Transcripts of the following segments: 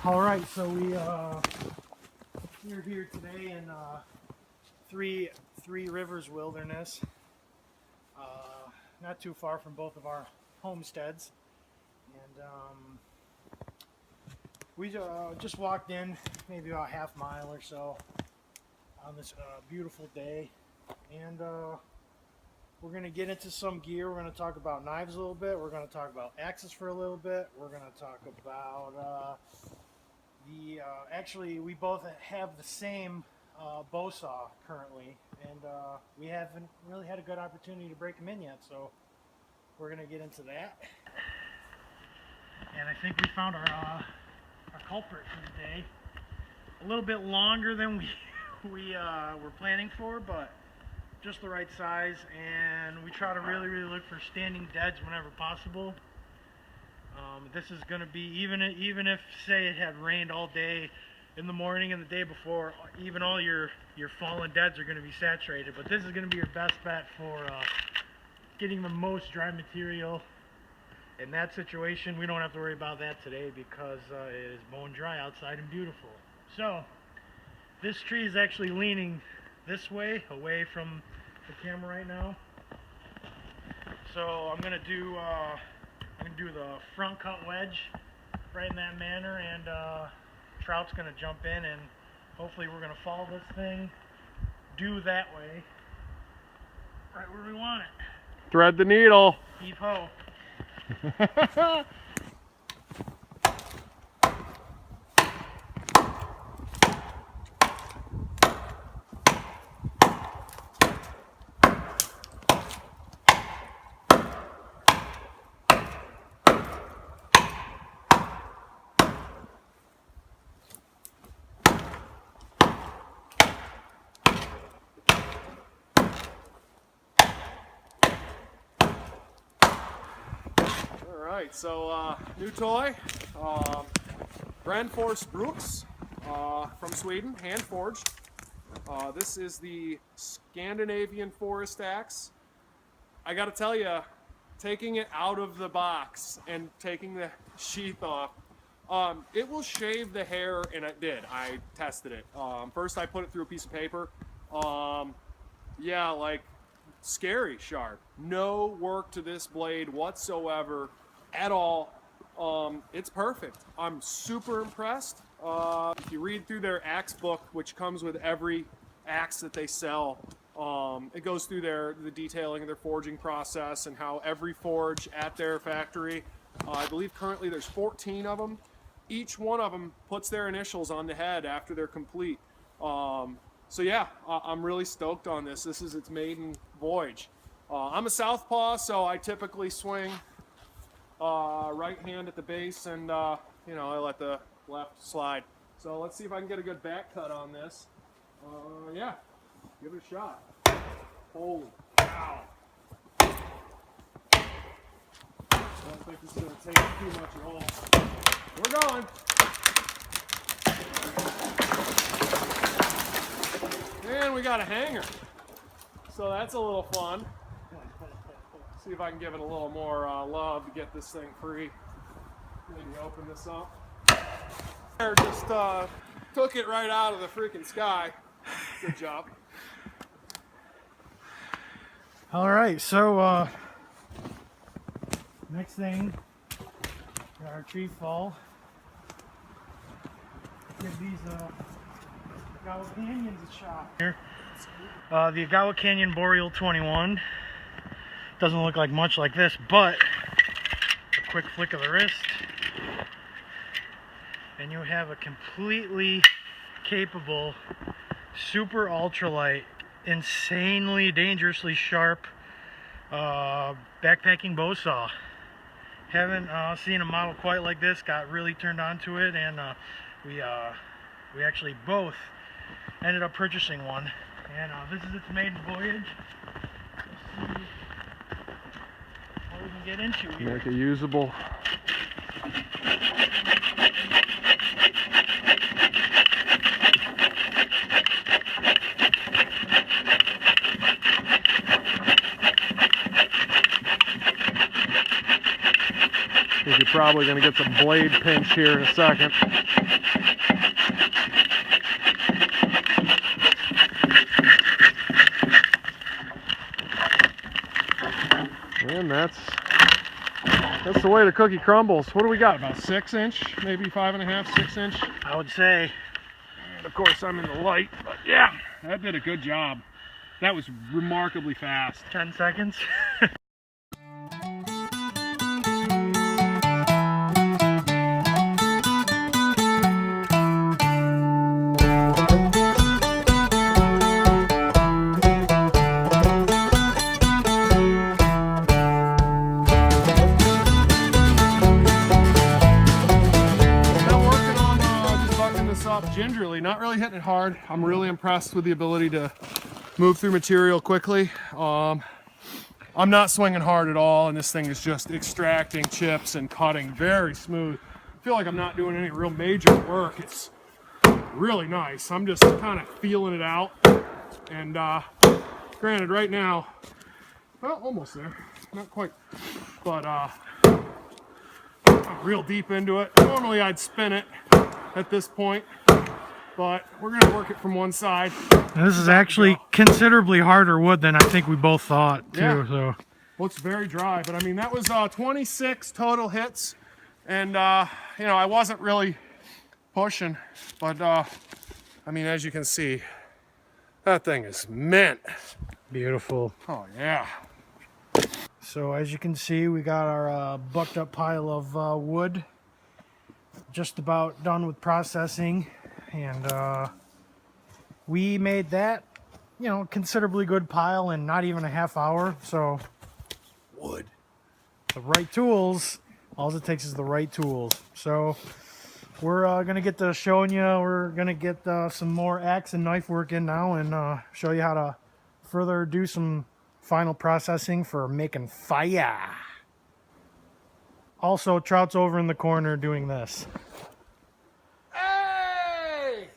All right, so we're here today in Three Rivers Wilderness, not too far from both of our homesteads, and we just walked in maybe about a half mile or so on this beautiful day, and we're going to get into some gear. We're going to talk about knives a little bit. We're going to talk about axes for a little bit. We're going to talk about actually, we both have the same bow saw currently, and we haven't really had a good opportunity to break them in yet, so we're going to get into that. And I think we found our culprit for the day. A little bit longer than we were planning for, but just the right size, and we try to really look for standing deads whenever possible. This is going to be, even if say it had rained all day in the morning and the day before, even all your fallen deads are going to be saturated, but this is going to be your best bet for getting the most dry material. In that situation, we don't have to worry about that today because it is bone dry outside and beautiful. So this tree is actually leaning this way, away from the camera right now. So I'm gonna do the front cut wedge right in that manner, and Trout's gonna jump in, and hopefully we're gonna follow this thing due that way, right where we want it. Thread the needle. Heave ho. Alright, so new toy, Grenfors Brooks from Sweden, hand forged. This is the Scandinavian Forest Axe. I gotta tell you, taking it out of the box and taking the sheath off, it will shave the hair, and it did. I tested it. First I put it through a piece of paper. Yeah, like scary sharp. No work to this blade whatsoever at all. It's perfect. I'm super impressed. If you read through their axe book, which comes with every axe that they sell, it goes through the detailing of their forging process and how every forge at their factory, I believe currently there's 14 of them. Each one of them puts their initials on the head after they're complete. So yeah, I'm really stoked on this. This is its maiden voyage. I'm a southpaw, so I typically swing right hand at the base, and you know, I let the left slide. So let's see if I can get a good back cut on this. Yeah, give it a shot. Holy cow. I don't think this is going to take too much at all. We're going. And we got a hanger. So that's a little fun. See if I can give it a little more love to get this thing free. Maybe open this up. There, just took it right out of the freaking sky. Good job. All right, so next thing, got our tree fall. Give these Agawa Canyons a shot. Here, the Agawa Canyon Boreal 21. Doesn't look like much like this, but a quick flick of the wrist, and you have a completely capable, super ultralight, insanely dangerously sharp backpacking bow saw. Haven't seen a model quite like this. Got really turned on to it, and we actually both ended up purchasing one, and this is its maiden voyage. Let's see what we can get into here. Make it usable. probably going to get some blade pinch here in a second. And that's the way the cookie crumbles. What do we got? About 6 inch, maybe 5.5, 6 inch. I would say. And of course, I'm in the light, but yeah, that did a good job. That was remarkably fast. 10 seconds. Gingerly, not really hitting it hard. I'm really impressed with the ability to move through material quickly. I'm not swinging hard at all, and this thing is just extracting chips and cutting very smooth. I feel like I'm not doing any real major work. It's really nice. I'm just kind of feeling it out. And granted, right now, well, almost there. Not quite, but I'm real deep into it. Normally I'd spin it at this point, but we're going to work it from one side. This is actually considerably harder wood than I think we both thought, too. Yeah. So Looks very dry, but I mean, that was 26 total hits, and you know, I wasn't really pushing, but I mean, as you can see, that thing is mint. beautiful. Oh yeah. So as you can see, we got our bucked up pile of wood just about done with processing, and we made that, you know, considerably good pile in not even a half hour. So Wood. the right tools, all it takes is the right tools. So we're gonna get to showing you, we're gonna get some more axe and knife work in now, and show you how to further do some final processing for making fire. Also, Trout's over in the corner doing this. Hey!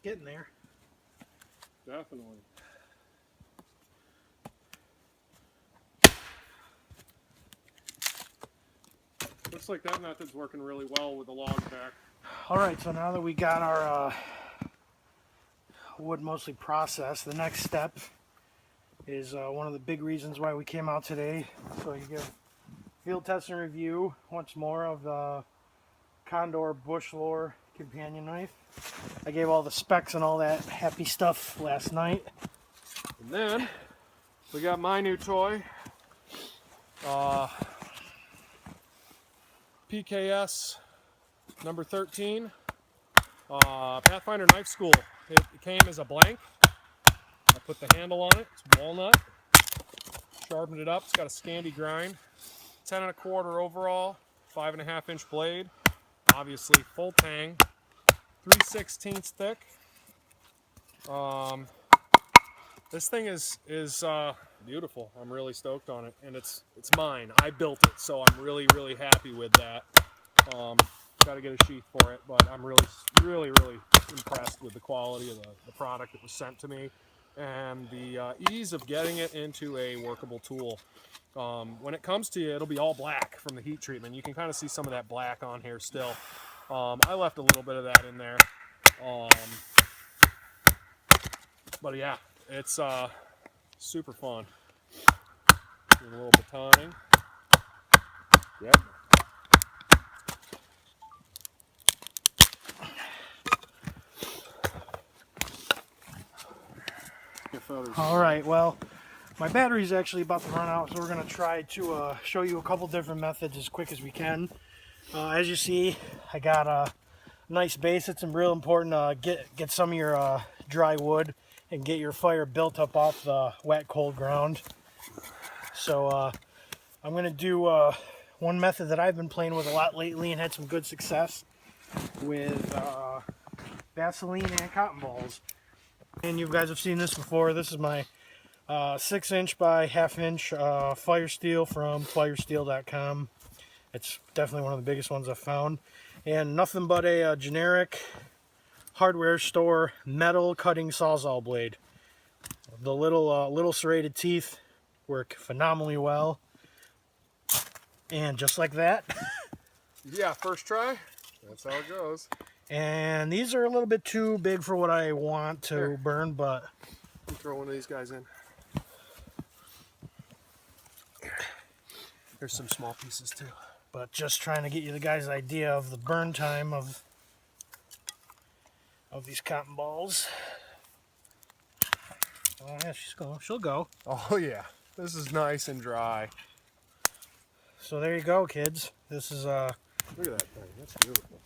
Getting there. Definitely. Looks like that method's working really well with the log pack. All right, so now that we got our wood mostly processed, the next step is one of the big reasons why we came out today. So you give field test and review once more of the Condor Bush Lore companion knife. I gave all the specs and all that happy stuff last night. And then we got my new toy, PKS number 13, Pathfinder Knife School. It came as a blank. I put the handle on it. It's walnut. Sharpened it up. It's got a Scandi grind. 10 1/4 overall. 5.5 inch blade. Obviously full tang. 3/16 thick. This thing is beautiful. I'm really stoked on it, and it's mine. I built it, so I'm really happy with that. Got to get a sheath for it, but I'm really impressed with the quality of the product that was sent to me, and the ease of getting it into a workable tool. When it comes to you, it'll be all black from the heat treatment. You can kind of see some of that black on here still. I left a little bit of that in there. But yeah, It's super fun. Give it a little batoning. Yep. All right, well, my battery's actually about to run out, so we're going to try to show you a couple different methods as quick as we can. As you see, I got a nice base. It's real important to get some of your dry wood and get your fire built up off the wet, cold ground. So I'm going to do one method that I've been playing with a lot lately and had some good success with Vaseline and cotton balls. And you guys have seen this before. This is my 6-inch by 1/2-inch fire steel from firesteel.com. It's definitely one of the biggest ones I've found. And nothing but a generic hardware store metal cutting sawzall blade. The little serrated teeth work phenomenally well. And just like that. Yeah, first try. That's how it goes. And these are a little bit too big for what I want to burn, but Throw one of these guys in. There's some small pieces too. But just trying to get you the guys' idea of the burn time of these cotton balls. Oh yeah, she'll go. Oh yeah, this is nice and dry. So there you go, kids. This is Look at that thing. That's beautiful.